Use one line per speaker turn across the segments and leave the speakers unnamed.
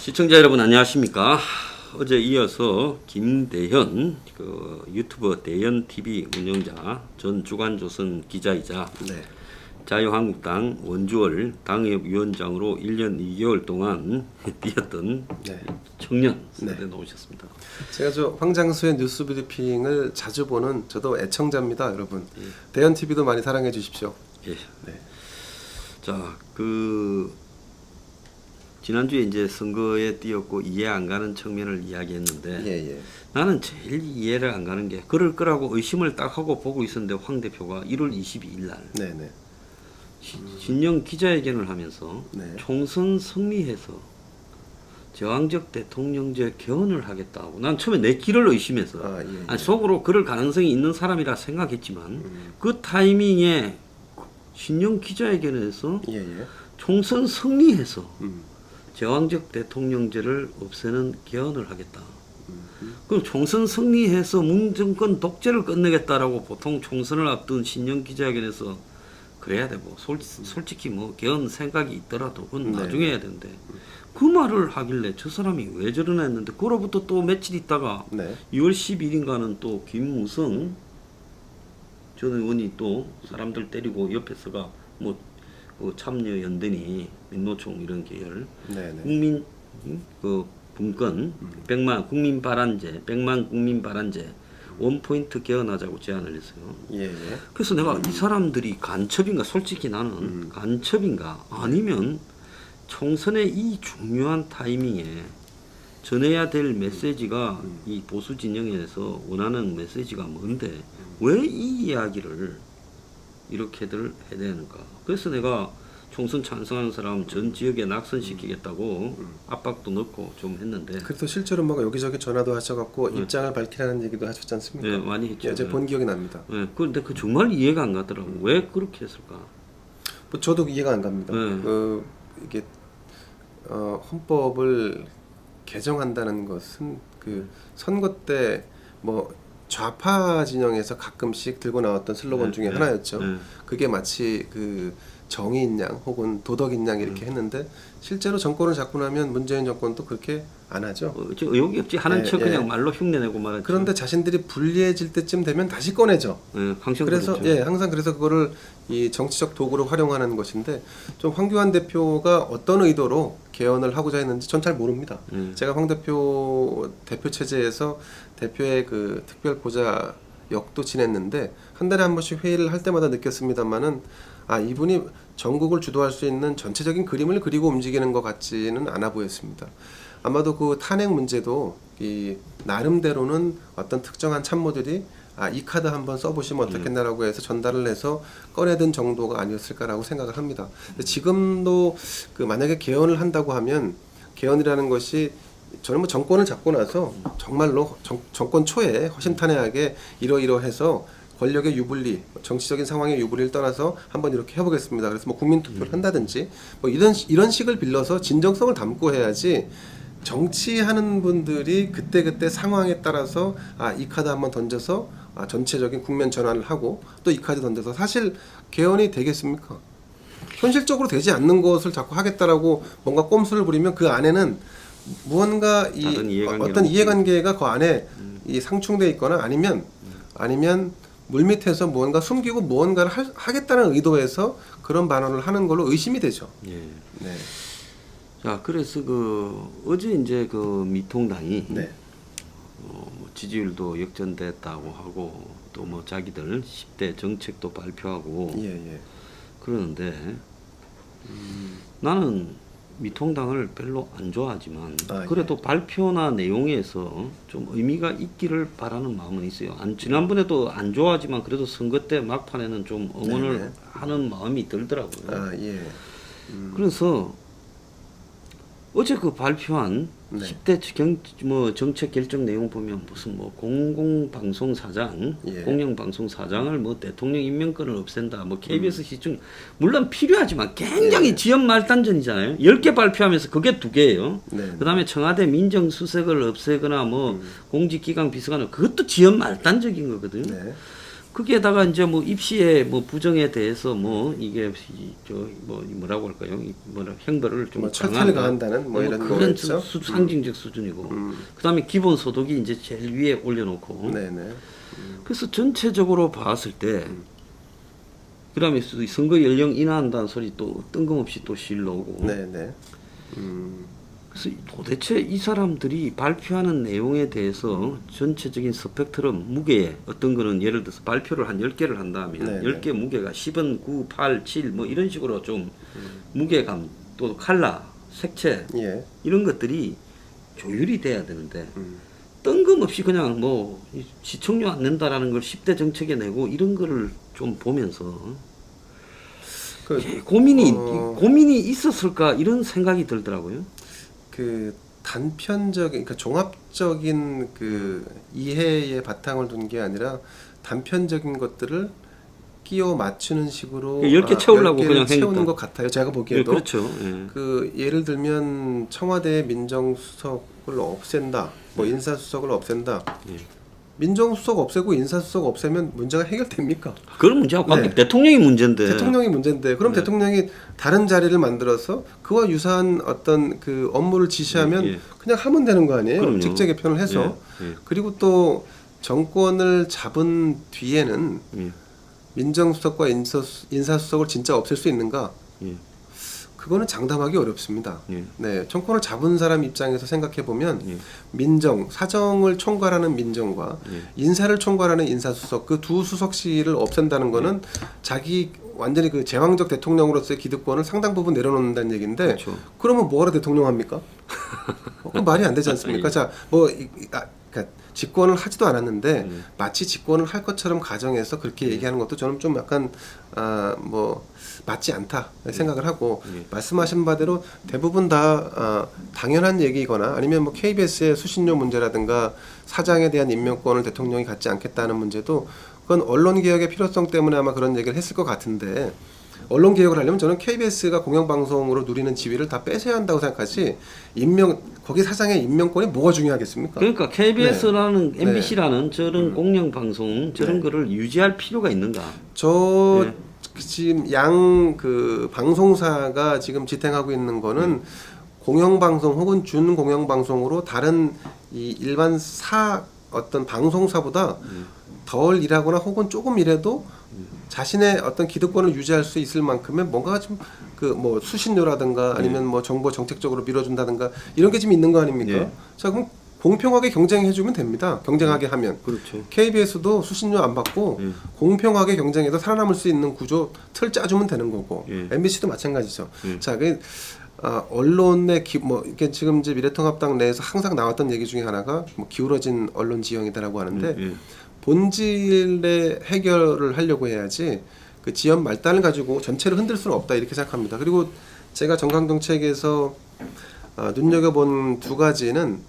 시청자 여러분 안녕하십니까? 어제 이어서 김대현 유튜버 대현 TV 운영자 전 주간조선 기자이자
네.
자유한국당 원주월 당협위원장으로 1년 2개월 동안 뛰었던 청년 세대 나오셨습니다.
제가 저 황장수의 뉴스 브리핑을 자주 보는 저도 애청자입니다, 여러분. 대현 TV도 많이 사랑해 주십시오.
예. 네. 자, 지난주에 이제 선거에 뛰었고 이해 안 가는 측면을 이야기했는데 나는 제일 이해를 안 가는 게 그럴 거라고 의심을 딱 하고 보고 있었는데 황 대표가 1월 22일 날 신년 기자회견을 하면서 총선 승리해서 저항적 대통령제 개헌을 하겠다고 난 처음에 내 길을 의심해서 아니, 속으로 그럴 가능성이 있는 사람이라 생각했지만 그 타이밍에 신년 기자회견에서 총선 승리해서 저항적 대통령제를 없애는 개헌을 하겠다. 그럼 총선 승리해서 문정권 독재를 끝내겠다라고 보통 총선을 앞둔 신년 기자회견에서 그래야 되고 솔직히 뭐 개헌 생각이 있더라도 그건 나중에 해야 되는데 그 말을 하길래 저 사람이 왜 저러나 했는데 그로부터 또 며칠 있다가 2월 10일인가는 또 김무성 전 의원이 또 사람들 때리고 옆에서가 뭐 참여연대니 민노총 이런 계열 국민 분권 100만 국민 발안제 원포인트 개헌하자고 제안을 했어요. 그래서 내가 이 사람들이 간첩인가 솔직히 나는 간첩인가 아니면 총선의 이 중요한 타이밍에 전해야 될 메시지가 이 보수 진영에서 원하는 메시지가 뭔데 왜 이 이야기를 이렇게들 해야 되는가. 그래서 내가 총선 찬성하는 사람 전 지역에 낙선시키겠다고 압박도 넣고 좀 했는데.
그래서 실제로 막 여기저기 전화도 하셔갖고 입장을 밝히라는 얘기도 하셨지 않습니까?
네, 많이 했죠.
어제 본 기억이 납니다.
네, 그런데 정말 이해가 안 가더라고. 왜 그렇게 했을까?
뭐 저도 이해가 안 갑니다. 이게 헌법을 개정한다는 것은 선거 때 뭐 좌파 진영에서 가끔씩 들고 나왔던 슬로건 중에 하나였죠. 그게 마치 정의인 양 혹은 도덕인 양 이렇게 했는데 실제로 정권을 잡고 나면 문재인 정권도 그렇게 안 하죠.
의욕이 없지 하는 척 그냥 말로 흉내내고 말하죠.
그런데 자신들이 불리해질 때쯤 되면 다시 꺼내죠. 그래서 항상 그래서 그거를 이 정치적 도구로 활용하는 것인데 좀 황교안 대표가 어떤 의도로 개헌을 하고자 했는지 전 잘 모릅니다. 제가 황 대표 체제에서 대표의 특별 보좌 역도 지냈는데 한 달에 한 번씩 회의를 할 때마다 느꼈습니다만은 이분이 전국을 주도할 수 있는 전체적인 그림을 그리고 움직이는 것 같지는 않아 보였습니다. 아마도 그 탄핵 문제도 이 나름대로는 어떤 특정한 참모들이 이 카드 한번 써보시면 어떻겠나라고 해서 전달을 해서 꺼내든 정도가 아니었을까라고 생각을 합니다. 근데 지금도 만약에 개헌을 한다고 하면 개헌이라는 것이 저는 뭐 정권을 잡고 나서 정말로 정권 초에 허심탄회하게 이러이러해서 권력의 유불리, 정치적인 상황의 유불리를 떠나서 한번 이렇게 해보겠습니다. 그래서 뭐 국민투표를 한다든지 뭐 이런 식을 빌려서 진정성을 담고 해야지 정치하는 분들이 그때 상황에 따라서 이 카드 한번 던져서 전체적인 국면 전환을 하고 또 이 카드 던져서 사실 개헌이 되겠습니까? 현실적으로 되지 않는 것을 자꾸 하겠다라고 뭔가 꼼수를 부리면 그 안에는 무언가 어떤 이해관계가 그 안에 이 상충돼 있거나 아니면 물밑에서 무언가 숨기고 무언가를 하겠다는 의도에서 그런 발언을 하는 걸로 의심이 되죠.
자, 그래서 어제 이제 미통당이 지지율도 역전됐다고 하고 또 뭐 자기들 10대 정책도 발표하고 그러는데 나는 미통당을 별로 안 좋아하지만 그래도 발표나 내용에서 좀 의미가 있기를 바라는 마음은 있어요. 지난번에도 안 좋아하지만 그래도 선거 때 막판에는 좀 응원을 하는 마음이 들더라고요. 그래서 어제 발표한 10대 정책 결정 내용 보면 무슨 공영방송사장을 대통령 임명권을 없앤다. KBS 시청 물론 필요하지만 굉장히 지연 말단전이잖아요. 10개 발표하면서 그게 2개예요. 그다음에 청와대 민정수석을 없애거나 공직기강 비서관을 그것도 지연 말단적인 거거든요. 거기에다가 이제 뭐 입시의 뭐 부정에 대해서 뭐 이게 뭐라고 할까요? 형벌을 좀
철퇴를 가한다는 뭐 이런
그런 상징적 수준이고, 그다음에 기본 소득이 이제 제일 위에 올려놓고. 네네. 그래서 전체적으로 봤을 때, 그다음에 선거 연령 인하한다는 소리 또 뜬금없이 또 실러오고. 네네. 그래서 도대체 이 사람들이 발표하는 내용에 대해서 전체적인 스펙트럼 무게에 어떤 거는 예를 들어서 발표를 한 10개를 한다면 네네. 10개 무게가 10은 9, 8, 7 뭐 이런 식으로 좀 무게감 또 컬러, 색채 예. 이런 것들이 조율이 돼야 되는데 뜬금없이 그냥 뭐 시청료 안 낸다라는 걸 10대 정책에 내고 이런 거를 좀 보면서 고민이 있었을까 이런 생각이 들더라고요.
그 단편적인, 그러니까 종합적인 그 이해의 바탕을 둔 게 아니라 단편적인 것들을 끼워 맞추는 식으로
10개 채우려고 그냥
채우는 것 같아요. 제가 보기에도.
예, 그렇죠. 예.
그 예를 들면 청와대 민정수석을 없앤다, 뭐 인사수석을 없앤다. 예. 민정수석 없애고 인사수석 없애면 문제가 해결됩니까?
그런 문제하고 관계 네. 대통령이 문제인데.
대통령이 문제인데 그럼 네. 대통령이 다른 자리를 만들어서 그와 유사한 어떤 그 업무를 지시하면 예. 그냥 하면 되는 거 아니에요? 그럼요. 직제 개편을 해서. 예. 예. 그리고 또 정권을 잡은 뒤에는 예. 민정수석과 인사수석을 진짜 없앨 수 있는가? 예. 그거는 장담하기 어렵습니다. 예. 네, 정권을 잡은 사람 입장에서 생각해 보면 예. 민정, 사정을 총괄하는 민정과 예. 인사를 총괄하는 인사수석 그 두 수석실을 없앤다는 거는 예. 자기 완전히 그 제왕적 대통령으로서의 기득권을 상당 부분 내려놓는다는 얘기인데 그렇죠. 그러면 뭐하러 대통령 합니까? 그 말이 안 되지 않습니까? 자, 뭐 그러니까 집권을 하지도 않았는데 마치 집권을 할 것처럼 가정해서 그렇게 얘기하는 것도 저는 좀 약간 뭐 맞지 않다 생각을 하고 말씀하신 바대로 대부분 다 당연한 얘기거나 아니면 뭐 KBS의 수신료 문제라든가 사장에 대한 임명권을 대통령이 갖지 않겠다는 문제도 그건 언론 개혁의 필요성 때문에 아마 그런 얘기를 했을 것 같은데 언론 개혁을 하려면 저는 KBS가 공영방송으로 누리는 지위를 다 뺏어야 한다고 생각하지 거기 사장의 임명권이 뭐가 중요하겠습니까?
그러니까 KBS라는 네. MBC라는 저런 공영방송 저런 네. 거를 유지할 필요가 있는가?
네. 지금 양 그 방송사가 지금 지탱하고 있는 거는 공영방송 혹은 준공영방송으로 다른 이 일반 어떤 방송사보다 덜 일하거나 혹은 조금 일해도 자신의 어떤 기득권을 유지할 수 있을 만큼의 뭔가 좀 그 뭐 수신료라든가 아니면 뭐 정보 정책적으로 밀어준다든가 이런 게 지금 있는 거 아닙니까? 네. 자 그럼 공평하게 경쟁해주면 됩니다. 경쟁하게 하면. 그렇죠. KBS도 수신료 안 받고 공평하게 경쟁해서 살아남을 수 있는 구조 틀 짜주면 되는 거고 MBC도 마찬가지죠. 자 언론의 이게 지금 이제 미래통합당 내에서 항상 나왔던 얘기 중에 하나가 뭐 기울어진 언론 지형이다라고 하는데 본질의 해결을 하려고 해야지 그 지연 말단을 가지고 전체를 흔들 수는 없다 이렇게 생각합니다. 그리고 제가 정강정책에서 눈여겨본 두 가지는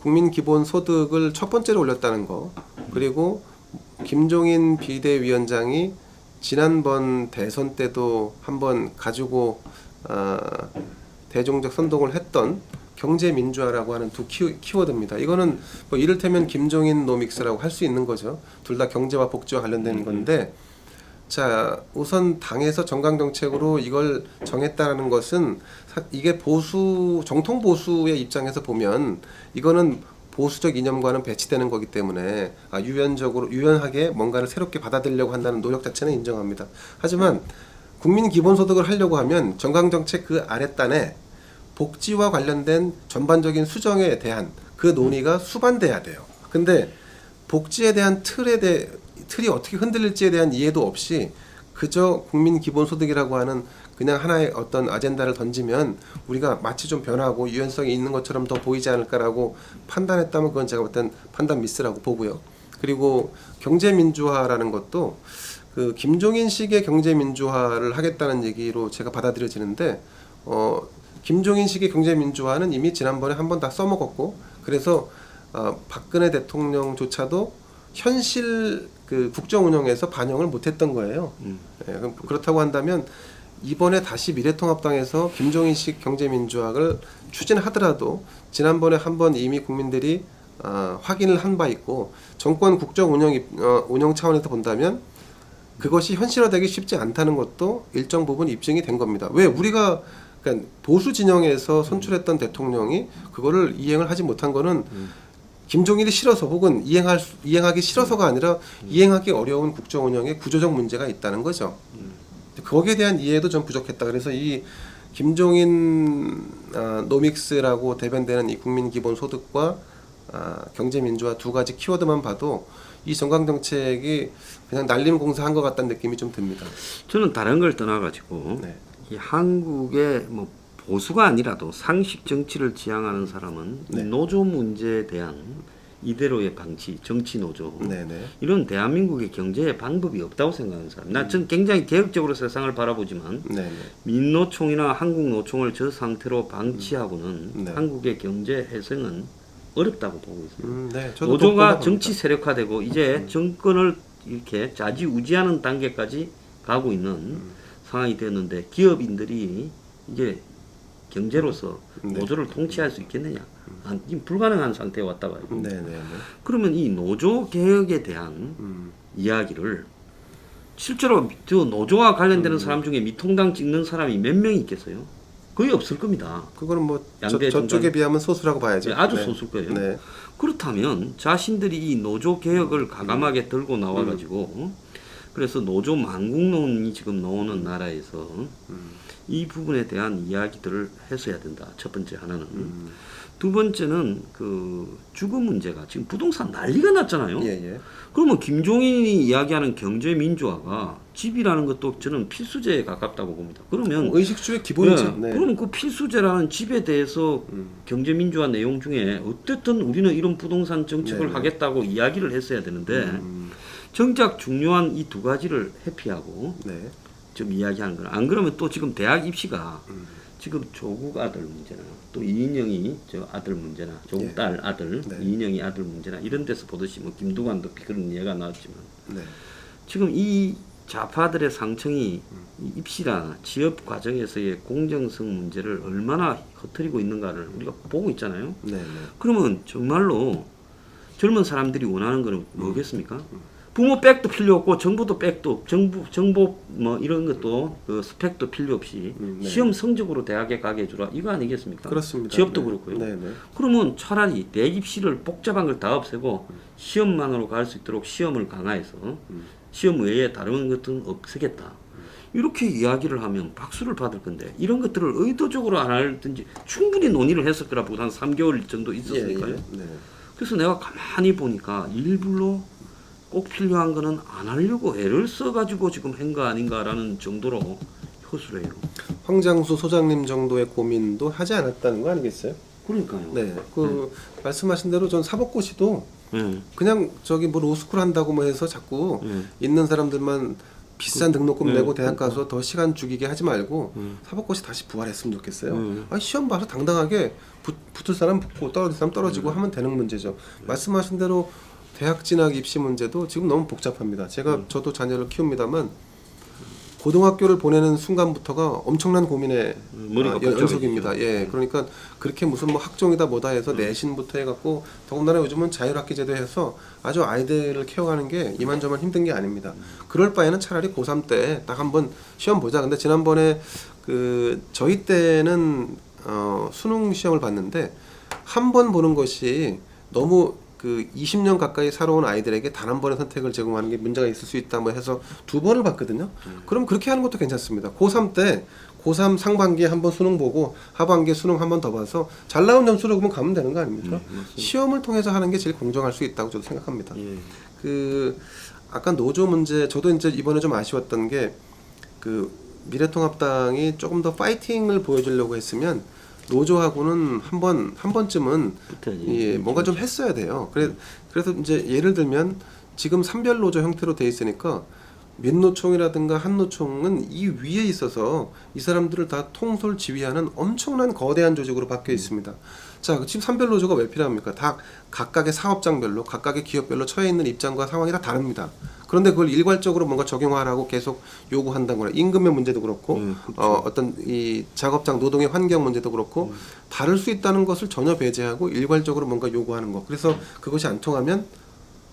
국민 기본 소득을 첫 번째로 올렸다는 거 그리고 김종인 비대위원장이 지난번 대선 때도 한번 가지고 대종적 선동을 했던 경제민주화라고 하는 두 키워드입니다. 이거는 뭐 이를테면 김종인 노믹스라고 할 수 있는 거죠. 둘 다 경제와 복지와 관련된 건데 자 우선 당에서 정강정책으로 이걸 정했다는 것은 이게 정통 보수의 입장에서 보면 이거는 보수적 이념과는 배치되는 거기 때문에 유연하게 뭔가를 새롭게 받아들이려고 한다는 노력 자체는 인정합니다. 하지만 국민 기본소득을 하려고 하면 정강정책 그 아랫단에 복지와 관련된 전반적인 수정에 대한 그 논의가 수반돼야 돼요. 근데 복지에 대한 틀이 어떻게 흔들릴지에 대한 이해도 없이 그저 국민 기본소득이라고 하는 그냥 하나의 어떤 아젠다를 던지면 우리가 마치 좀 변하고 유연성이 있는 것처럼 더 보이지 않을까라고 판단했다면 그건 제가 볼 땐 판단 미스라고 보고요. 그리고 경제민주화라는 것도 그 김종인식의 경제민주화를 하겠다는 얘기로 제가 받아들여지는데 김종인식의 경제민주화는 이미 지난번에 한번 다 써먹었고 그래서 박근혜 대통령조차도 현실 그 국정 운영에서 반영을 못했던 거예요. 그렇다고 한다면 이번에 다시 미래통합당에서 김종인식 경제민주화를 추진하더라도 지난번에 한번 이미 국민들이 확인을 한 바 있고 정권 국정 운영 차원에서 본다면 그것이 현실화되기 쉽지 않다는 것도 일정 부분 입증이 된 겁니다. 왜 우리가 그러니까 보수 진영에서 선출했던 대통령이 그거를 이행을 하지 못한 거는 김종일이 싫어서 혹은 이행하기 싫어서가 아니라 이행하기 어려운 국정 운영에 구조적 문제가 있다는 거죠. 거기에 대한 이해도 좀 부족했다. 그래서 이 김종인 노믹스라고 대변되는 이 국민기본소득과 경제민주화 두 가지 키워드만 봐도 이 정강정책이 그냥 날림공사한 것 같다는 느낌이 좀 듭니다.
저는 다른 걸 떠나가지고
네.
이 한국의 뭐 보수가 아니라도 상식 정치를 지향하는 사람은
네.
이 노조 문제에 대한 이대로의 방치, 정치 노조
네네.
이런 대한민국의 경제의 방법이 없다고 생각하는 사람. 전 굉장히 개혁적으로 세상을 바라보지만
네네.
민노총이나 한국노총을 저 상태로 방치하고는
네.
한국의 경제 회생은 어렵다고 보고 있어요.
네, 저도
노조가 정치 세력화되고 이제 정권을 이렇게 좌지우지하는 단계까지 가고 있는 상황이 되었는데 기업인들이 이제 경제로서
네.
노조를 통치할 수 있겠느냐? 불가능한 상태에 왔다 가요.
네네네.
그러면 이 노조 개혁에 대한 이야기를 실제로 저 노조와 관련되는 사람 중에 미통당 찍는 사람이 몇 명이 있겠어요? 거의 없을 겁니다.
그거는 뭐
양대
저쪽에 비하면 소수라고 봐야죠.
네, 아주
네.
소수일 거예요.
네.
그렇다면 자신들이 이 노조 개혁을 가감하게 들고 나와가지고 그래서 노조 망국론이 지금 나오는 나라에서 이 부분에 대한 이야기들을 했어야 된다. 첫 번째 하나는. 두 번째는 그 주거 문제가 지금 부동산 난리가 났잖아요.
예.
그러면 김종인이 이야기하는 경제 민주화가 집이라는 것도 저는 필수제에 가깝다고 봅니다. 그러면
의식주의 기본이죠.
네. 그러면 그 필수제라는 집에 대해서 경제 민주화 내용 중에 어쨌든 우리는 이런 부동산 정책을 하겠다고 이야기를 했어야 되는데 정작 중요한 이 두 가지를 회피하고 좀 이야기하는 거는 안 그러면 또 지금 대학 입시가 지금 조국 아들 문제나 또 이인영이 저 아들 문제나 조국 딸 아들 이인영이 아들 문제나 이런 데서 보듯이 뭐 김두관도 그런 예가 나왔지만 지금 이 좌파들의 상층이 이 입시나 취업 과정에서의 공정성 문제를 얼마나 흐트리고 있는가를 우리가 보고 있잖아요. 그러면 정말로 젊은 사람들이 원하는 거는 뭐겠습니까? 부모 백도 필요 없고 정부도 백도 정보 뭐 이런 것도 그 스펙도 필요 없이 시험 성적으로 대학에 가게 해주라 이거 아니겠습니까?
그렇습니다.
취업도 그렇고요. 그러면 차라리 대입시를 복잡한 걸 다 없애고 시험만으로 갈 수 있도록 시험을 강화해서 시험 외에 다른 것들은 없애겠다. 이렇게 이야기를 하면 박수를 받을 건데 이런 것들을 의도적으로 안 하든지 충분히 논의를 했을 거라 보고 한 3개월 정도 있었으니까요. 그래서 내가 가만히 보니까 일부러 꼭 필요한 거는 안 하려고 애를 써가지고 지금 한 거 아닌가라는 정도로 허술해요.
황장수 소장님 정도의 고민도 하지 않았다는 거 아니겠어요?
그러니까요.
말씀하신 대로 전 사법고시도 그냥 저기 뭐 로스쿨 한다고 뭐 해서 자꾸 있는 사람들만 비싼 등록금 내고 대학 가서 더 시간 죽이게 하지 말고 사법고시 다시 부활했으면 좋겠어요. 시험 봐서 당당하게 붙을 사람 붙고 떨어질 사람 떨어지고 하면 되는 문제죠. 말씀하신 대로 대학 진학 입시 문제도 지금 너무 복잡합니다. 저도 자녀를 키웁니다만 고등학교를 보내는 순간부터가 엄청난 고민의 연속입니다. 그러니까 그렇게 무슨 뭐 학종이다 뭐다 해서 내신부터 해갖고 더군다나 요즘은 자율학기제도 해서 아주 아이들을 키워가는 게 이만저만 힘든 게 아닙니다. 그럴 바에는 차라리 고3 때 딱 한번 시험 보자. 근데 지난번에 저희 때는 수능 시험을 봤는데 한 번 보는 것이 너무 20년 가까이 살아온 아이들에게 단 한 번의 선택을 제공하는 게 문제가 있을 수 있다 뭐 해서 2번을 봤거든요. 그럼 그렇게 하는 것도 괜찮습니다. 고3 때 고3 상반기에 한번 수능 보고 하반기에 수능 한 번 더 봐서 잘 나온 점수로 그러면 가면 되는 거 아닙니까? 시험을 통해서 하는 게 제일 공정할 수 있다고 저도 생각합니다. 아까 노조 문제 저도 이제 이번에 좀 아쉬웠던 게 미래통합당이 조금 더 파이팅을 보여주려고 했으면 노조하고는 한 번쯤은 뭔가 좀 했어야 돼요. 그래서 이제 예를 들면 지금 산별 노조 형태로 돼 있으니까 민노총이라든가 한노총은 이 위에 있어서 이 사람들을 다 통솔 지휘하는 엄청난 거대한 조직으로 바뀌어 있습니다. 자, 지금 산별 노조가 왜 필요합니까? 다 각각의 사업장별로, 각각의 기업별로 처해 있는 입장과 상황이 다 다릅니다. 그런데 그걸 일괄적으로 뭔가 적용하라고 계속 요구한다거나 임금의 문제도 그렇고
그렇죠.
어떤 이 작업장 노동의 환경 문제도 그렇고 다를 수 있다는 것을 전혀 배제하고 일괄적으로 뭔가 요구하는 거. 그래서 그것이 안 통하면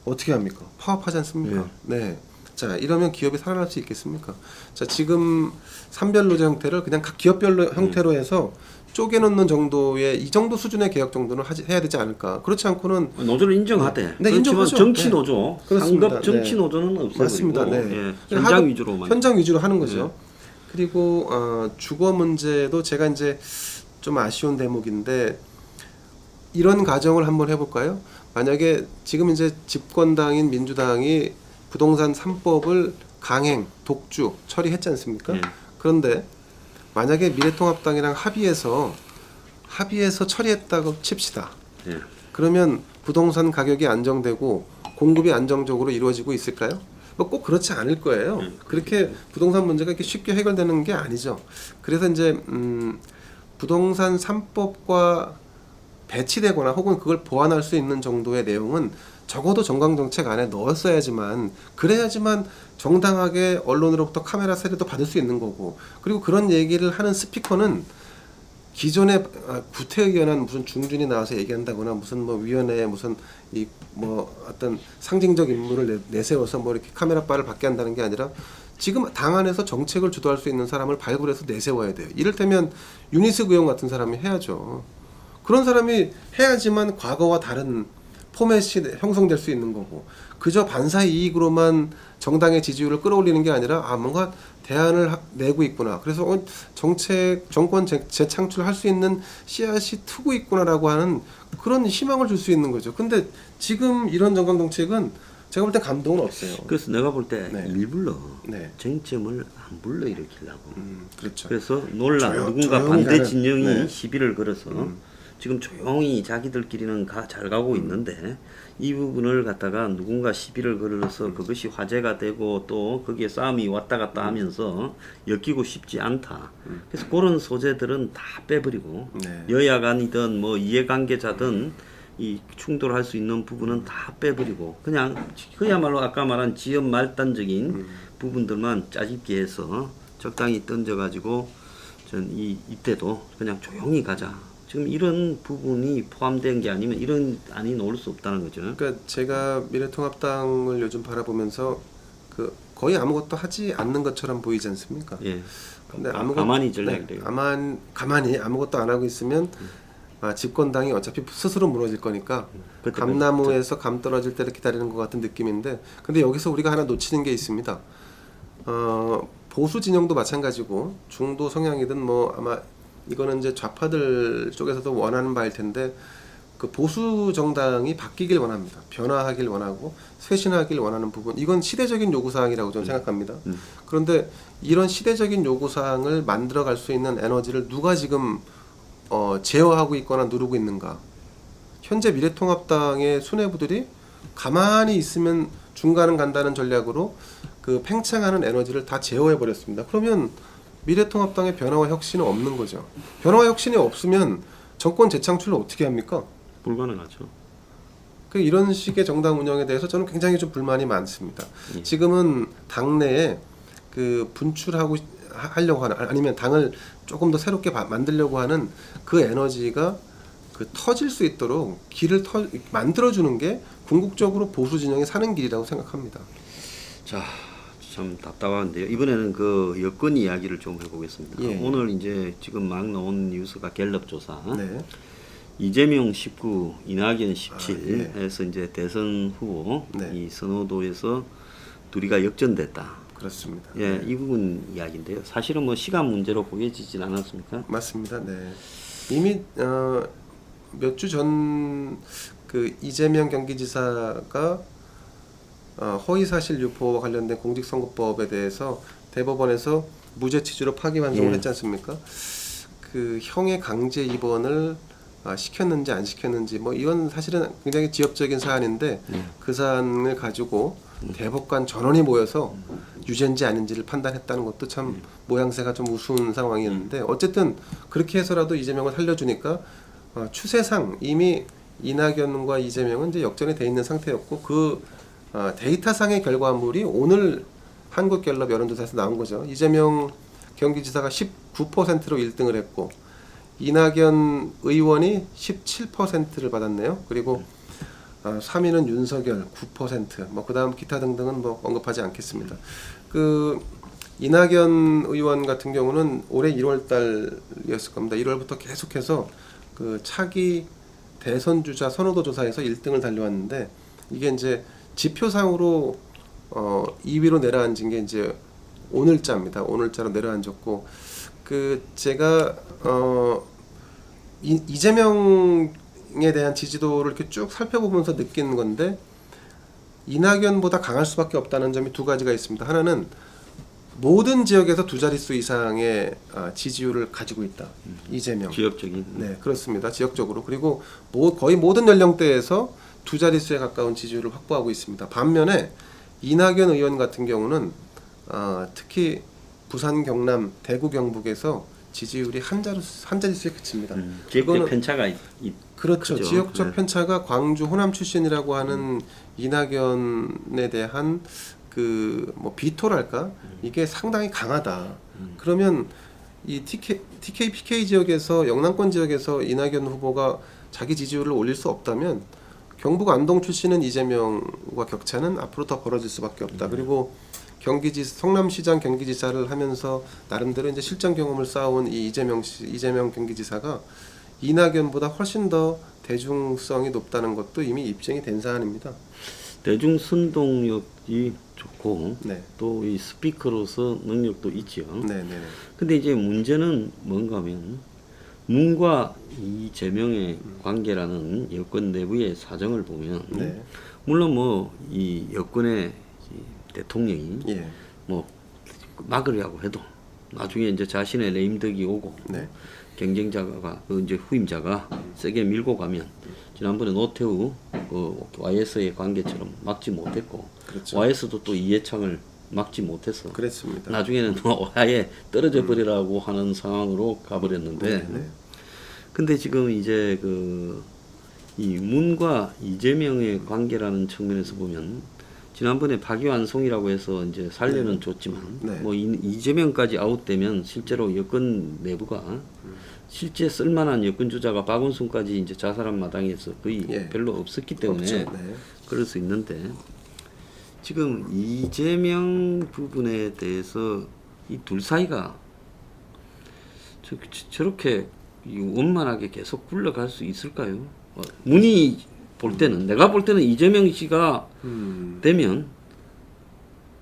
어떻게 합니까? 파업하지 않습니까? 네. 자, 이러면 기업이 살아날 수 있겠습니까? 자, 지금 산별 노조 형태를 그냥 각 기업별로 형태로 해서 쪼개놓는 정도의 이 정도 수준의 개혁 정도는 해야 되지 않을까? 그렇지 않고는
노조를 인정하되.
네,
그렇지만
인정하죠.
정치 노조,
그렇습니다.
상급 정치 노조는 없어요.
맞습니다. 네.
예, 현장 위주로만.
현장 위주로 하는 거죠. 그리고 주거 문제도 제가 이제 좀 아쉬운 대목인데 이런 가정을 한번 해볼까요? 만약에 지금 이제 집권당인 민주당이 부동산 3법을 강행, 독주, 처리했지 않습니까? 그런데 만약에 미래통합당이랑 합의해서 처리했다고 칩시다. 그러면 부동산 가격이 안정되고 공급이 안정적으로 이루어지고 있을까요? 뭐 꼭 그렇지 않을 거예요. 그렇게 부동산 문제가 이렇게 쉽게 해결되는 게 아니죠. 그래서 이제 부동산 3법과 배치되거나 혹은 그걸 보완할 수 있는 정도의 내용은 적어도 정강정책 안에 넣었어야지만 그래야지만 정당하게 언론으로부터 카메라 세례도 받을 수 있는 거고 그리고 그런 얘기를 하는 스피커는 기존의 구태의견한 무슨 중준이 나와서 얘기한다거나 무슨 뭐 위원회에 무슨 이 뭐 어떤 상징적 인물을 내세워서 뭐 이렇게 카메라바를 받게 한다는 게 아니라 지금 당 안에서 정책을 주도할 수 있는 사람을 발굴해서 내세워야 돼요. 이를테면 유니스 의원 같은 사람이 해야죠. 그런 사람이 해야지만 과거와 다른 포맷이 형성될 수 있는 거고 그저 반사 이익으로만 정당의 지지율을 끌어올리는 게 아니라 뭔가 대안을 내고 있구나. 그래서 정권 재창출할 수 있는 씨앗이 트고 있구나라고 하는 그런 희망을 줄 수 있는 거죠. 근데 지금 이런 정강 정책은 제가 볼 때 감동은 없어요.
그래서 내가 볼 때 일부러
네.
쟁점을 안 불러일으키려고.
그렇죠.
그래서 누군가 반대 진영이 시비를 걸어서 지금 조용히 자기들끼리는 잘 가고 있는데 이 부분을 갖다가 누군가 시비를 걸어서 그것이 화제가 되고 또 거기에 싸움이 왔다 갔다 하면서 엮이고 싶지 않다. 그래서 그런 소재들은 다 빼버리고 여야 간이든 뭐 이해관계자든 이 충돌할 수 있는 부분은 다 빼버리고 그냥 그야말로 아까 말한 지역 말단적인 부분들만 짜집기 해서 적당히 던져가지고 전 이때도 그냥 조용히 가자. 지금 이런 부분이 포함된 게 아니면 이런 안이 나올 수 없다는 거죠.
그러니까 제가 미래통합당을 요즘 바라보면서 거의 아무것도 하지 않는 것처럼 보이지 않습니까?
예.
근데
가만히 전략
가만히 아무것도 안 하고 있으면 집권당이 어차피 스스로 무너질 거니까 감나무에서 감 떨어질 때를 기다리는 것 같은 느낌인데 근데 여기서 우리가 하나 놓치는 게 있습니다. 보수 진영도 마찬가지고 중도 성향이든 뭐 아마 이거는 이제 좌파들 쪽에서도 원하는 바일 텐데 그 보수 정당이 바뀌길 원합니다. 변화하길 원하고 쇄신하길 원하는 부분 이건 시대적인 요구사항이라고 저는 생각합니다. 그런데 이런 시대적인 요구사항을 만들어갈 수 있는 에너지를 누가 지금 제어하고 있거나 누르고 있는가. 현재 미래통합당의 수뇌부들이 가만히 있으면 중간은 간다는 전략으로 그 팽창하는 에너지를 다 제어해버렸습니다. 그러면 미래통합당의 변화와 혁신은 없는 거죠. 변화와 혁신이 없으면 정권 재창출을 어떻게 합니까?
불가능하죠.
이런 식의 정당 운영에 대해서 저는 굉장히 좀 불만이 많습니다. 지금은 당내에 분출하고 하려고 하는 아니면 당을 조금 더 새롭게 만들려고 하는 그 에너지가 터질 수 있도록 길을 만들어주는 게 궁극적으로 보수 진영이 사는 길이라고 생각합니다.
자, 참 답답한데요. 이번에는 그 여권 이야기를 좀 해보겠습니다. 오늘 이제 지금 막 나온 뉴스가 갤럽 조사. 이재명 19, 이낙연 17 해서 이제 대선 후보 이 선호도에서 둘이가 역전됐다.
그렇습니다.
이 부분 이야기인데요. 사실은 뭐 시간 문제로 보여지진 않았습니까?
맞습니다. 네. 이미 몇 주 전 이재명 경기지사가 허위사실 유포와 관련된 공직선거법에 대해서 대법원에서 무죄 취지로 파기환송을 했지 않습니까? 형의 강제 입원을 시켰는지 안 시켰는지 뭐 이건 사실은 굉장히 지엽적인 사안인데 그 사안을 가지고 대법관 전원이 모여서 유죄인지 아닌지를 판단했다는 것도 참 모양새가 좀 우스운 상황이었는데 어쨌든 그렇게 해서라도 이재명을 살려주니까 추세상 이미 이낙연과 이재명은 이제 역전이 돼 있는 상태였고 데이터상의 결과물이 오늘 한국갤럽 여론조사에서 나온 거죠. 이재명 경기지사가 19%로 1등을 했고 이낙연 의원이 17%를 받았네요. 그리고 3위는 윤석열 9%, 뭐 그다음 기타 등등은 뭐 언급하지 않겠습니다. 그 이낙연 의원 같은 경우는 올해 1월 달이었을 겁니다. 1월부터 계속해서 그 차기 대선 주자 선호도 조사에서 1등을 달려왔는데 이게 이제 지표상으로 2위로 내려앉은 게 이제 오늘자입니다. 오늘자로 내려앉았고 그 제가 이재명에 대한 지지도를 이렇게 쭉 살펴보면서 느낀 건데 이낙연보다 강할 수밖에 없다는 점이 두 가지가 있습니다. 하나는 모든 지역에서 두 자릿수 이상의 지지율을 가지고 있다. 이재명.
지역적인.
네, 그렇습니다. 지역적으로. 그리고 거의 모든 연령대에서 두 자릿수에 가까운 지지율을 확보하고 있습니다. 반면에 이낙연 의원 같은 경우는 특히 부산, 경남, 대구, 경북에서 지지율이 한 자릿수에 그칩니다.
지역적 편차가
그렇죠.
크죠.
지역적
네.
편차가 광주, 호남 출신이라고 하는 이낙연에 대한 그 뭐 비토랄까 이게 상당히 강하다. 그러면 이 TK, PK 지역에서 영남권 지역에서 이낙연 후보가 자기 지지율을 올릴 수 없다면 경북 안동 출신은 이재명과 격차는 앞으로 더 벌어질 수밖에 없다. 그리고 성남시장 경기지사를 하면서 나름대로 이제 실전 경험을 쌓아온 이 이재명 경기지사가 이낙연보다 훨씬 더 대중성이 높다는 것도 이미 입증이 된 사안입니다.
대중 선동력이 좋고
네.
또 이 스피커로서 능력도 있지요.
네.
근데 이제 문제는 뭔가면 문과 이재명의 관계라는 여권 내부의 사정을 보면
네.
물론 뭐 이 여권의 대통령이
예.
뭐 막으려고 해도 나중에 이제 자신의 레임덕이 오고
네.
경쟁자가 이제 후임자가 세게 밀고 가면 지난번에 노태우 YS의 관계처럼 막지 못했고
그렇죠.
YS도 또 이해창을 막지 못해서
그랬습니다.
나중에는 아예 떨어져 버리라고 하는 상황으로 가버렸는데
네.
근데 지금 이제 이 문과 이재명의 관계라는 측면에서 보면 지난번에 파기환송이라고 해서 이제 살려는 줬지만
네.
뭐 이재명까지 아웃되면 실제로 여권 내부가 실제 쓸만한 여권 주자가 박원순까지 이제 자살한 마당에서 거의 별로 없었기 때문에
없죠. 네.
그럴 수 있는데 지금 이재명 부분에 대해서 이 둘 사이가 저렇게 원만하게 계속 굴러갈 수 있을까요? 문이 볼 때는 내가 볼 때는 이재명 씨가 되면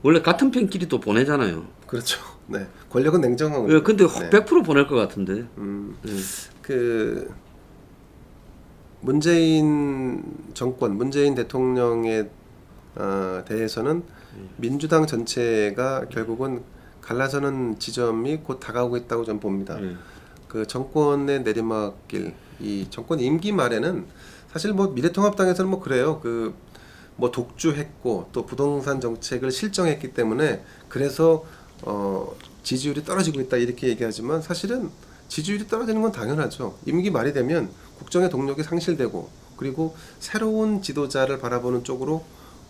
원래 같은 편끼리 또 보내잖아요.
그렇죠. 네. 권력은 냉정하고.
근데 100% 보낼 것 같은데. 네.
그 문재인 정권, 문재인 대통령에 대해서는 민주당 전체가 결국은 갈라서는 지점이 곧 다가오고 있다고 저는 봅니다. 그 정권의 내리막길, 이 정권 임기 말에는 사실 뭐 미래통합당에서는 뭐 그래요. 그 뭐 독주했고 또 부동산 정책을 실정했기 때문에 그래서 지지율이 떨어지고 있다 이렇게 얘기하지만 사실은 지지율이 떨어지는 건 당연하죠. 임기 말이 되면 국정의 동력이 상실되고 그리고 새로운 지도자를 바라보는 쪽으로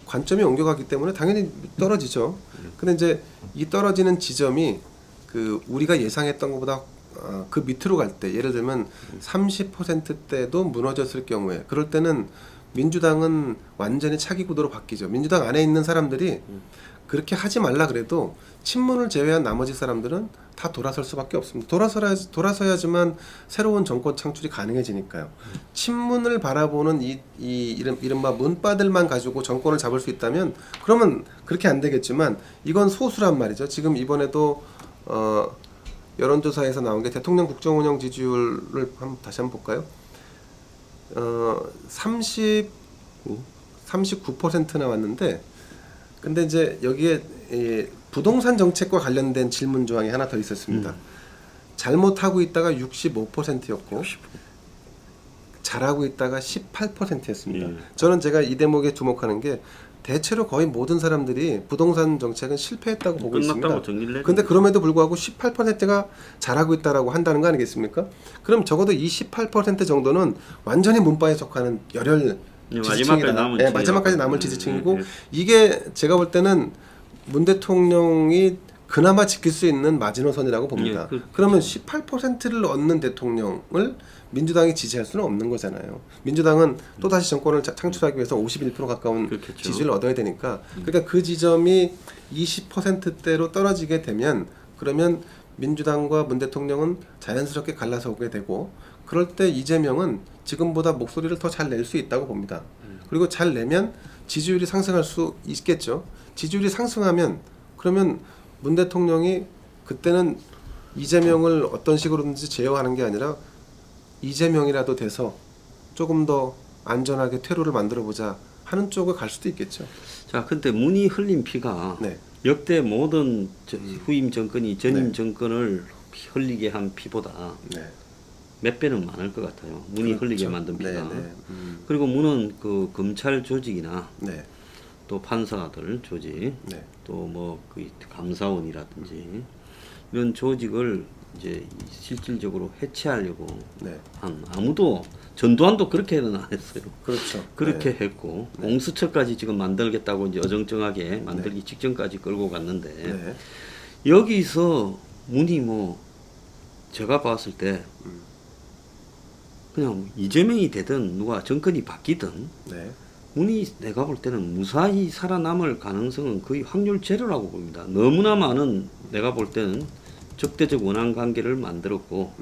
관점이 옮겨가기 때문에 당연히 떨어지죠. 근데 이제 이 떨어지는 지점이 그 우리가 예상했던 것보다 그 밑으로 갈 때 예를 들면 30%대도 무너졌을 경우에 그럴 때는 민주당은 완전히 차기 구도로 바뀌죠. 민주당 안에 있는 사람들이 그렇게 하지 말라 그래도 친문을 제외한 나머지 사람들은 다 돌아설 수밖에 없습니다. 돌아서야지만 새로운 정권 창출이 가능해지니까요. 친문을 바라보는 이른바 문바들만 가지고 정권을 잡을 수 있다면 그러면 그렇게 안 되겠지만 이건 소수란 말이죠. 지금 이번에도 여론조사에서 나온 게 대통령 국정운영 지지율을 다시 한번 볼까요? 39% 나왔는데 근데 이제 여기에 부동산 정책과 관련된 질문 조항이 하나 더 있었습니다. 잘못하고 있다가 65%였고 잘하고 있다가 18%였습니다. 저는 제가 이 대목에 주목하는 게 대체로 거의 모든 사람들이 부동산 정책은 실패했다고 보고 있습니다. 근데 그럼에도 불구하고 18%가 잘하고 있다라고 한다는 거 아니겠습니까? 그럼 적어도 이 18% 정도는 완전히 문바에 속하는 열혈 지지층이다. 마지막까지 남을 지지층이고 이게 제가 볼 때는 문 대통령이 그나마 지킬 수 있는 마지노선이라고 봅니다. 그러면 18%를 얻는 대통령을 민주당이 지지할 수는 없는 거잖아요. 민주당은 또다시 정권을 창출하기 위해서 51% 가까운 지지를 얻어야 되니까 그러니까 그 지점이 20%대로 떨어지게 되면 그러면 민주당과 문 대통령은 자연스럽게 갈라서게 되고 그럴 때 이재명은 지금보다 목소리를 더 잘 낼 수 있다고 봅니다. 그리고 잘 내면 지지율이 상승할 수 있겠죠. 지지율이 상승하면 그러면 문 대통령이 그때는 이재명을 어떤 식으로든지 제어하는 게 아니라 이재명이라도 돼서 조금 더 안전하게 퇴로를 만들어보자 하는 쪽을 갈 수도 있겠죠.
자, 근데 문이 흘린 피가 역대 모든 후임 정권이 전임 정권을 흘리게 한 피보다 몇 배는 많을 것 같아요. 문이 흘리게 만든 피가. 그리고 문은 그 검찰 조직이나 또 판사들 조직, 또 뭐 그 감사원이라든지 이런 조직을 이제 실질적으로 해체하려고 한 아무도 전두환도 그렇게는 안 했어요.
그렇죠.
그렇게 했고 공수처까지 지금 만들겠다고 이제 어정쩡하게 만들기 직전까지 끌고 갔는데 여기서 문이 뭐 제가 봤을 때 그냥 이재명이 되든 누가 정권이 바뀌든 문이 내가 볼 때는 무사히 살아남을 가능성은 거의 확률 제로라고 봅니다. 너무나 많은 내가 볼 때는 적대적 원한 관계를 만들었고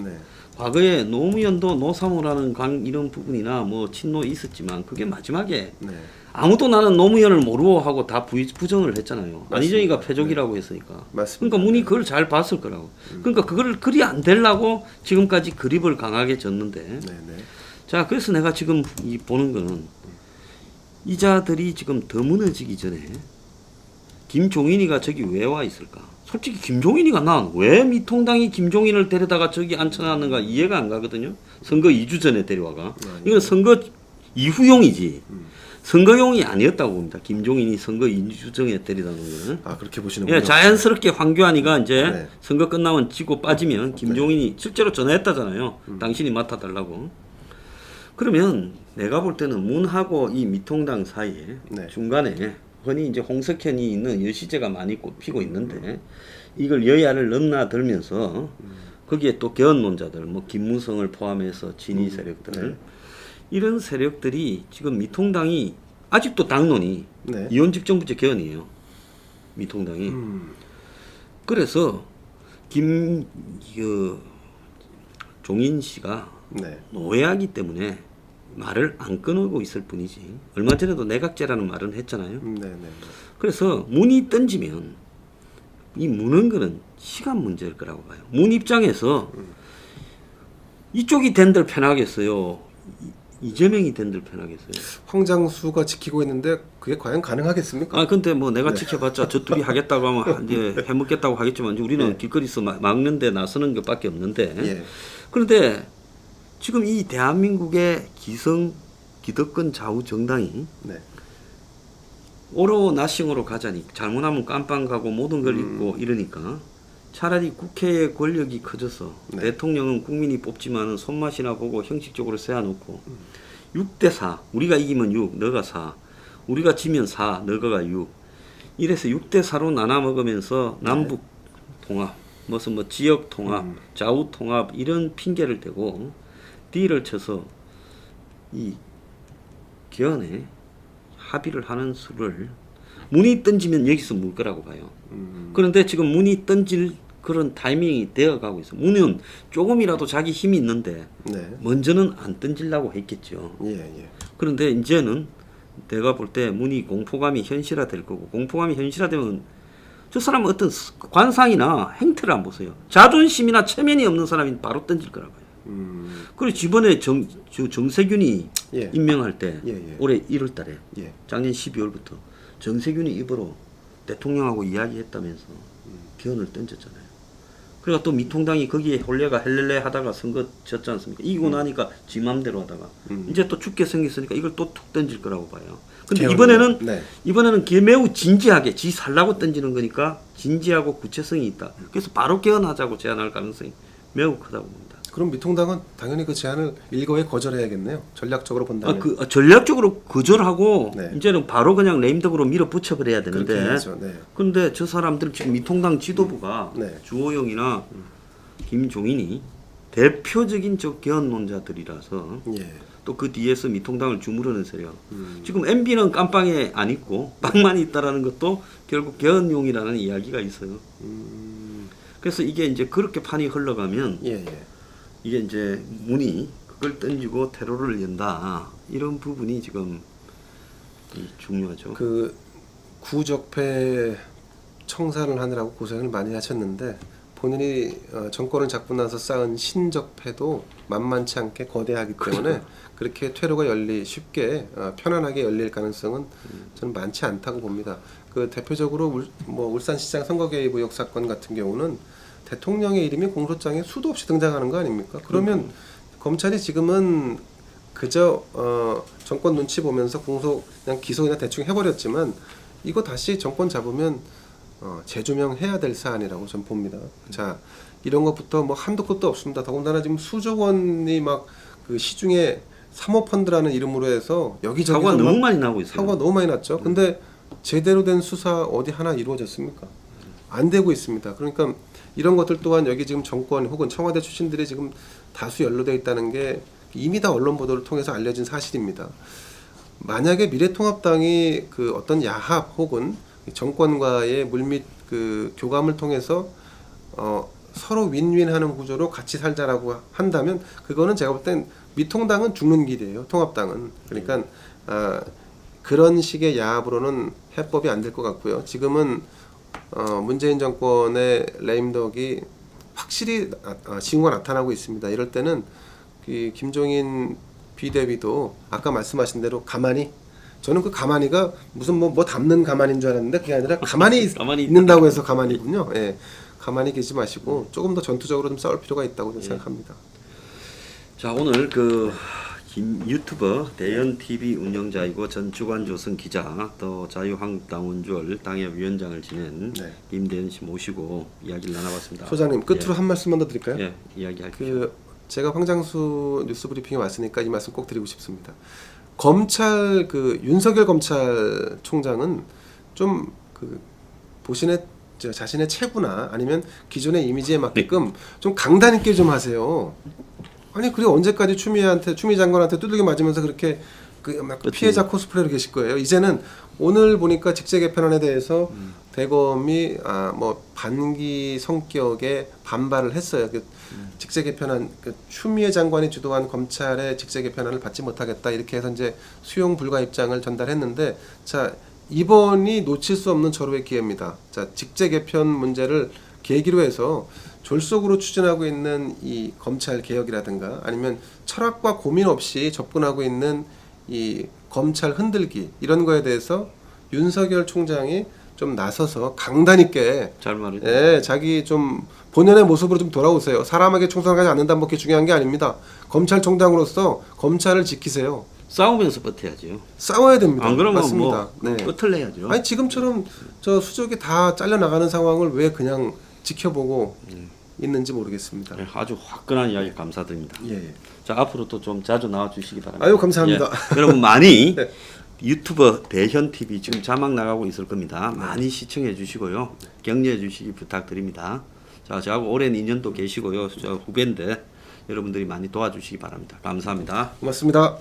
과거에 노무현도 노사모라는 이런 부분이나 뭐 친노 있었지만 그게 마지막에 아무도 나는 노무현을 모르고 하고 다 부정을 했잖아요. 안희정이가 패족이라고 했으니까. 그러니까 문이 그걸 잘 봤을 거라고. 그러니까 그걸 그리 안 되려고 지금까지 그립을 강하게 졌는데 자 그래서 내가 지금 보는 거는 이 자들이 지금 더 무너지기 전에 김종인이가 저기 왜 와 있을까? 솔직히 김종인이가 난 왜 미통당이 김종인을 데려다가 저기 앉혀놨는가 이해가 안 가거든요. 선거 2주 전에 데려와가. 이건 선거 이후용이지. 선거용이 아니었다고 봅니다. 김종인이 선거 2주 전에 데려다는 거는.
아 그렇게 보시는군요.
예, 자연스럽게 황교안이가 이제 선거 끝나면 지고 빠지면 김종인이 실제로 전화했다잖아요. 당신이 맡아달라고. 그러면 내가 볼 때는 문하고 이 미통당 사이에 중간에 흔히 이제 홍석현이 있는 여시제가 많이 피고 있는데 이걸 여야를 넘나들면서 거기에 또 개헌론자들 뭐 김무성을 포함해서 진위 세력들 이런 세력들이 지금 미통당이 아직도 당론이 이원직 정부제 개헌이에요. 미통당이. 그래서 종인 씨가 노예하기 때문에 말을 안 끊고 있을 뿐이지. 얼마 전에도 내각제라는 말은 했잖아요. 그래서 문이 던지면 이 무는 거는 시간 문제일 거라고 봐요. 문 입장에서 이쪽이 된들 편하겠어요. 이재명이 된들 편하겠어요.
황장수가 지키고 있는데 그게 과연 가능하겠습니까?
아 근데 뭐 내가 지켜봤자 저 둘이 하겠다고 하면 이제 해먹겠다고 하겠지만 우리는 길거리에서 막는데 나서는 것밖에 없는데 그런데 지금 이 대한민국의 기득권 좌우 정당이 오로 나싱으로 가자니 잘못하면 깜빵 가고 모든 걸 잊고 이러니까 차라리 국회의 권력이 커져서 대통령은 국민이 뽑지만은 손맛이나 보고 형식적으로 세워놓고 6대4 우리가 이기면 6 너가 4 우리가 지면 4 너가 6 이래서 6대4로 나눠 먹으면서 남북 통합 무슨 뭐 지역 통합 좌우 통합 이런 핑계를 대고 딜을 쳐서 이 개헌에 합의를 하는 수를 문이 던지면 여기서 물 거라고 봐요. 그런데 지금 문이 던질 그런 타이밍이 되어가고 있어. 문은 조금이라도 자기 힘이 있는데 먼저는 안 던지려고 했겠죠. 그런데 이제는 내가 볼 때 문이 공포감이 현실화될 거고 공포감이 현실화되면 저 사람은 어떤 관상이나 행태를 안 보세요. 자존심이나 체면이 없는 사람이 바로 던질 거라고 봐요. 그리고 이번에 정세균이 임명할 때 올해 1월 달에 작년 12월부터 정세균이 입으로 대통령하고 이야기했다면서 개헌을 던졌잖아요. 그러니까 또 미통당이 거기에 홀레가 헬렐레 하다가 선거 졌지 않습니까? 이기고 나니까 지 맘대로 하다가 이제 또 죽게 생겼으니까 이걸 또 툭 던질 거라고 봐요. 근데 이번에는 매우 진지하게 지 살라고 던지는 거니까 진지하고 구체성이 있다. 그래서 바로 개헌하자고 제안할 가능성이 매우 크다고 봅니다.
그럼 미통당은 당연히 그 제안을 일거에 거절해야겠네요. 전략적으로 본다면.
전략적으로 거절하고
네.
이제는 바로 그냥 레임덕으로 밀어붙여 버려야 되는데.
그렇죠. 네.
근데 저 사람들 지금 미통당 지도부가
네.
주호영이나 김종인이 대표적인 저 개헌론자들이라서
예.
또 그 뒤에서 미통당을 주무르는 세력. 지금 MB는 깜빵에 안 있고 빵만 있다라는 것도 결국 개헌용이라는 이야기가 있어요. 그래서 이게 이제 그렇게 판이 흘러가면
예.
이게 이제 문이 그걸 던지고 테러를 연다 이런 부분이 지금 중요하죠.
그 구적폐 청산을 하느라고 고생을 많이 하셨는데 본인이 정권을 잡고 나서 쌓은 신적폐도 만만치 않게 거대하기 때문에 그렇게 퇴로가 쉽게 편안하게 열릴 가능성은 저는 많지 않다고 봅니다. 그 대표적으로 울산시장 선거 개입 의혹 사건 같은 경우는 대통령의 이름이 공소장에 수도 없이 등장하는 거 아닙니까? 그러면 검찰이 지금은 그저 정권 눈치 보면서 그냥 기소나 대충 해버렸지만 이거 다시 정권 잡으면 재조명해야 될 사안이라고 저는 봅니다. 자, 이런 것부터 한도 끝도 없습니다. 더군다나 지금 수조 원이 막 그 시중에 사모펀드라는 이름으로 해서 여기저기서
사고가 너무 많이 나고 있어요.
사고가 너무 많이 났죠. 근데 제대로 된 수사 어디 하나 이루어졌습니까? 안 되고 있습니다. 그러니까 이런 것들 또한 여기 지금 정권 혹은 청와대 출신들이 지금 다수 연루되어 있다는 게 이미 다 언론 보도를 통해서 알려진 사실입니다. 만약에 미래통합당이 그 어떤 야합 혹은 정권과의 물밑 그 교감을 통해서 서로 윈윈하는 구조로 같이 살자라고 한다면 그거는 제가 볼 땐 미통당은 죽는 길이에요. 통합당은. 그러니까 그런 식의 야합으로는 해법이 안 될 것 같고요. 지금은 문재인 정권의 레임덕이 확실히 징후가 나타나고 있습니다. 이럴 때는 그 김종인 비대위도 아까 말씀하신 대로 가만히, 저는 그 가만히가 무슨 뭐 담는 가만인 줄 알았는데 그게 아니라 가만히 있는다고 해서 가만히군요. 예, 가만히 계지 마시고 조금 더 전투적으로 좀 싸울 필요가 있다고 저는 생각합니다.
자, 오늘 그 유튜버 대연TV 운영자이고 전 주간조선 기자 또 자유한국당 원주월 당협위원장을 지낸 임대현 씨 모시고 이야기를 나눠봤습니다.
소장님 끝으로 한 말씀만 더 드릴까요?
예, 이야기할게요.
제가 황장수 뉴스브리핑에 왔으니까 이 말씀 꼭 드리고 싶습니다. 검찰 윤석열 검찰총장은 좀 보신의 자신의 체구나 아니면 기존의 이미지에 맞게끔 좀 강단 있게 좀 하세요. 아니 그리고 언제까지 추미애 장관한테 두들겨 맞으면서 그렇게 막 피해자 코스프레로 계실 거예요. 이제는 오늘 보니까 직제 개편안에 대해서 대검이 반기 성격의 반발을 했어요. 직제 개편안 추미애 장관이 주도한 검찰의 직제 개편안을 받지 못하겠다 이렇게 해서 이제 수용 불가 입장을 전달했는데, 자 이번이 놓칠 수 없는 절호의 기회입니다. 자 직제 개편 문제를 계기로 해서 졸속으로 추진하고 있는 이 검찰 개혁이라든가 아니면 철학과 고민 없이 접근하고 있는 이 검찰 흔들기 이런 거에 대해서 윤석열 총장이 좀 나서서 강단 있게
잘 말이죠.
예, 자기 좀 본연의 모습으로 좀 돌아오세요. 사람에게 충성하지 않는다는 게 중요한 게 아닙니다. 검찰총장으로서 검찰을 지키세요.
싸우면서 버텨야죠.
싸워야 됩니다.
안 그러면
맞습니다.
끝을 내야죠.
아니 지금처럼 저 수족이 다 잘려 나가는 상황을 왜 그냥 지켜보고 있는지 모르겠습니다.
네, 아주 화끈한 이야기 감사드립니다.
예.
자 앞으로 또 좀 자주 나와주시기 바랍니다.
아유 감사합니다.
예, 여러분 많이
네.
유튜버 대현TV 지금 자막 나가고 있을 겁니다. 많이 시청해 주시고요. 격려해 주시기 부탁드립니다. 자 저하고 오랜 인연도 계시고요. 저 후배인데 여러분들이 많이 도와주시기 바랍니다. 감사합니다.
고맙습니다.